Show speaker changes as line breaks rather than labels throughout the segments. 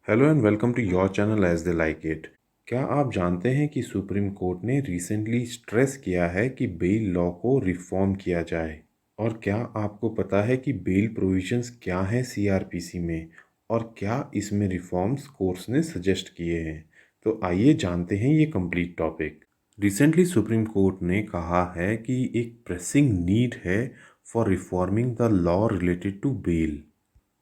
Hello and welcome to your channel as they like it. क्या आप जानते हैं कि सुप्रीम कोर्ट ने रिसेंटली स्ट्रेस किया है कि बेल लॉ को रिफॉर्म किया जाए? और क्या आपको पता है कि बेल प्रोविजंस क्या हैं सीआरपीसी में और क्या इसमें रिफॉर्म्स कोर्ट्स ने सजेस्ट किए हैं? तो आइए जानते हैं ये complete topic. Recently Supreme Court ने कहा है कि एक प्रेसिंग नीड है for reforming the law related to bail,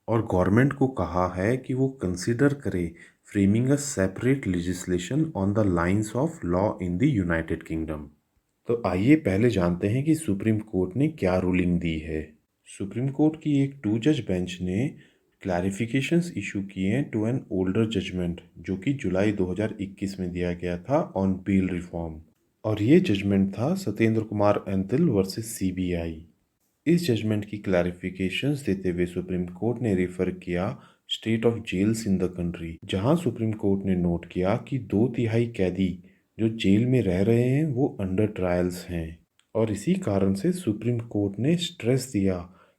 और गवर्नमेंट को कहा है कि वो कंसिडर करे framing a separate legislation on the lines of law in the United Kingdom. तो आइए पहले जानते हैं कि सुप्रीम कोर्ट ने क्या रूलिंग दी है। सुप्रीम कोर्ट की एक 2 जज बेंच ने क्लैरिफिकेशंस इशू किए हैं टू एन ओल्डर जजमेंट जो कि जुलाई 2021 में दिया गया था ऑन बेल रिफॉर्म। और ये जजमेंट था सत्येंद्र कुमार एंथिल वर्सेस सीबीआई। इस जजमेंट की क्लैरिफिकेशंस देते हुए सुप्रीम कोर्ट ने रेफर किया state of jails in the country, जहां सुप्रीम कोर्ट ने नोट किया कि 2/3 कैदी जो जेल में रह रहे हैं वो अंडर ट्रायल्स हैं। और इसी कारण से सुप्रीम कोर्ट ने स्ट्रेस दिया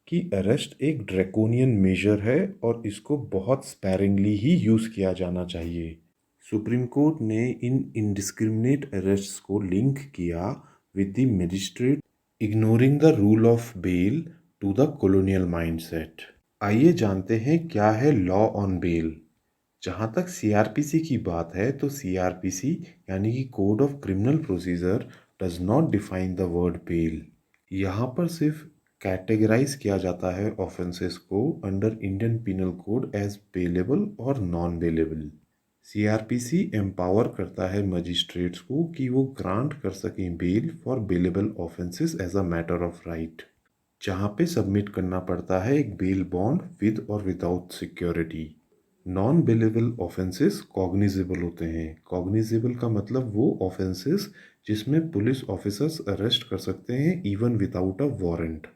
कि अरेस्ट एक ड्रैकोनियन मेजर है और इसको बहुत स्पैरिंगली ही यूज़ किया जाना चाहिए। सुप्रीम कोर्ट ने इन इनडिस्क्रिमिनेट अरेस्ट्स को लिंक किया with the magistrate ignoring the rule of bail to the colonial mindset. आइए जानते हैं क्या है लॉ ऑन बेल। जहाँ तक सीआरपीसी की बात है तो सीआरपीसी यानी कि code of criminal procedure does not define the word bail. यहाँ पर सिर्फ कैटेगराइज किया जाता है ऑफेंसेस को under Indian penal code as bailable और नॉन बेलेबल। सीआरपीसी एम्पावर करता है मजिस्ट्रेट्स को कि वो ग्रांट कर सकें bail for bailable offences as a matter of right, जहाँ पे सबमिट करना पड़ता है एक बेल बॉन्ड विद और without security. Non bailable offences cognizable होते हैं। कॉग्निजेबल का मतलब वो ऑफेंसेस जिसमें पुलिस ऑफिसर्स अरेस्ट कर सकते हैं इवन विदाउट अ वारंट।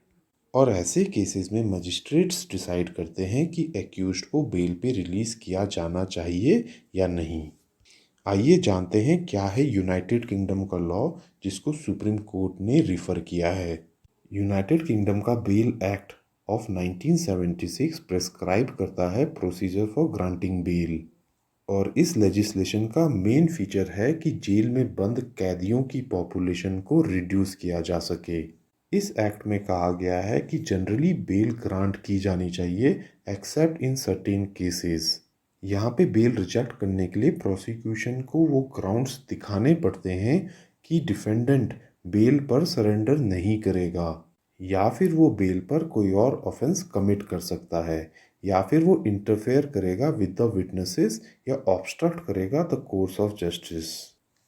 और ऐसे केसेस में मजिस्ट्रेट्स डिसाइड करते हैं कि एक्यूज्ड को बेल पे रिलीज किया जाना चाहिए या नहीं। आइए जानते हैं क्या है यूनाइटेड किंगडम का लॉ जिसको सुप्रीम कोर्ट ने रिफर किया है। यूनाइटेड किंगडम का बेल एक्ट ऑफ 1976 प्रेस्क्राइब करता है प्रोसीजर फॉर ग्रांटिंग बेल। और इस लेजिस्लेशन का मेन फीचर है कि जेल में बंद कैदियों की पॉपुलेशन को रिड्यूस किया जा सके। इस एक्ट में कहा गया है कि जनरली बेल ग्रांट की जानी चाहिए एक्सेप्ट इन सर्टेन केसेस। यहाँ पे बेल रिजेक्ट करने के लिए प्रोसिक्यूशन को वो ग्राउंड्स दिखाने पड़ते हैं कि डिफेंडेंट बेल पर सरेंडर नहीं करेगा, या फिर वो बेल पर कोई और ऑफेंस कमिट कर सकता है, या फिर वो इंटरफेयर करेगा विद द विटनेसेस या ऑब्स्ट्रक्ट करेगा द कोर्स ऑफ जस्टिस।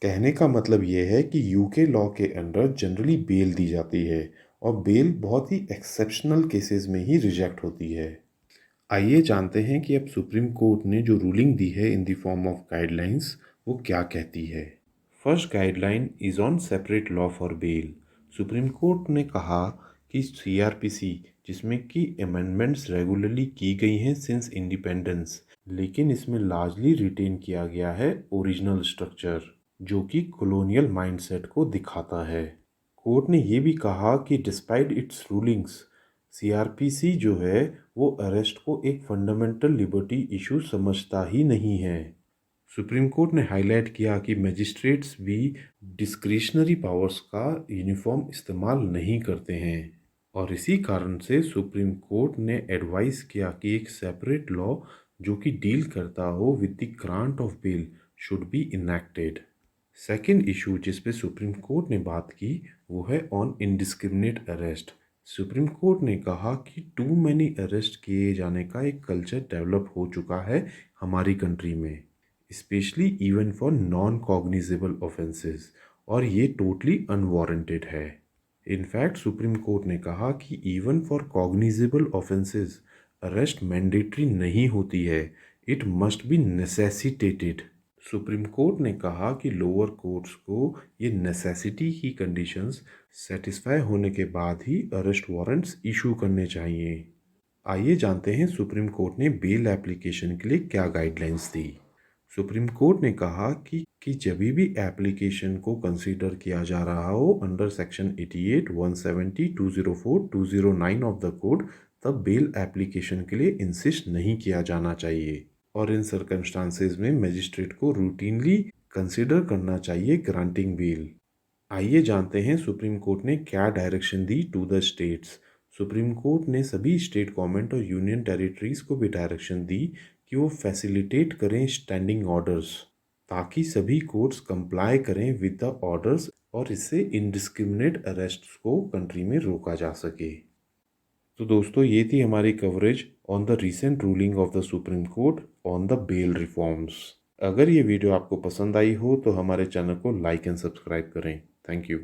कहने का मतलब ये है कि यूके लॉ के अंडर जनरली बेल दी जाती है और बेल बहुत ही एक्सेप्शनल केसेस में ही रिजेक्ट होती है। आइए जानते हैं कि अब सुप्रीम कोर्ट ने जो रूलिंग दी है in the form of guidelines वो क्या कहती है। First guideline is on separate law for bail. Supreme Court ने कहा कि सीआरपीसी, जिसमें कि अमेंडमेंट्स रेगुलरली की गई हैं सिंस इंडिपेंडेंस, लेकिन इसमें लार्जली रिटेन किया गया है ओरिजिनल स्ट्रक्चर जो कि कॉलोनियल माइंडसेट को दिखाता है। कोर्ट ने ये भी कहा कि डिस्पाइट इट्स रूलिंग्स, सीआरपीसी जो है वो अरेस्ट को एक फंडामेंटल लिबर्टी इशू समझता ही नहीं है। सुप्रीम कोर्ट ने हाईलाइट किया कि मजिस्ट्रेट्स भी डिस्क्रिशनरी पावर्स का यूनिफॉर्म इस्तेमाल नहीं करते हैं, और इसी कारण से सुप्रीम कोर्ट ने एडवाइस किया कि एक सेपरेट लॉ जो कि डील करता हो with the grant of bail should be enacted. Second issue जिस पे सुप्रीम कोर्ट ने बात की वो है on indiscriminate arrest. Supreme Court ने कहा कि टू मैनी अरेस्ट किए जाने का एक कल्चर डेवलप हो चुका है हमारी कंट्री में, specially even for non cognizable offences, और ये टोटली अनवारंटेड है। इनफैक्ट सुप्रीम कोर्ट ने कहा कि even for cognizable offences arrest mandatory नहीं होती है, it must be necessitated. Supreme Court ने कहा कि लोअर कोर्ट्स को ये नेसेसिटी की कंडीशंस सेटिस्फाई होने के बाद ही अरेस्ट वारंट्स इशू करने चाहिए। आइए जानते हैं सुप्रीम कोर्ट ने बेल एप्लीकेशन के लिए क्या गाइडलाइंस दी। सुप्रीम कोर्ट ने कहा कि जब भी एप्लीकेशन को कंसीडर किया जा रहा हो under section 88, 170, 204, 209 of the code, तब बेल एप्लीकेशन के लिए इंसिस्ट नहीं किया जाना चाहिए। और इन सर्कमस्टांसेस में मजिस्ट्रेट को रूटीनली कंसिडर करना चाहिए ग्रांटिंग बेल। आइए जानते हैं सुप्रीम कोर्ट ने क्या डायरेक्शन दी to the states. Supreme Court ने सभी स्टेट गवर्नमेंट और यूनियन टेरिटरीज को भी डायरेक्शन दी कि वो फैसिलिटेट करें स्टैंडिंग ऑर्डर्स, ताकि सभी कोर्ट्स कंप्लाई करें विद द ऑर्डर्स और इससे इनडिस्क्रिमिनेट अरेस्ट्स को कंट्री में रोका जा सके। तो दोस्तों, ये थी हमारी coverage on the recent ruling of the Supreme Court on the bail reforms. अगर ये वीडियो आपको पसंद आई हो तो हमारे चैनल को लाइक एंड सब्सक्राइब करें। Thank you.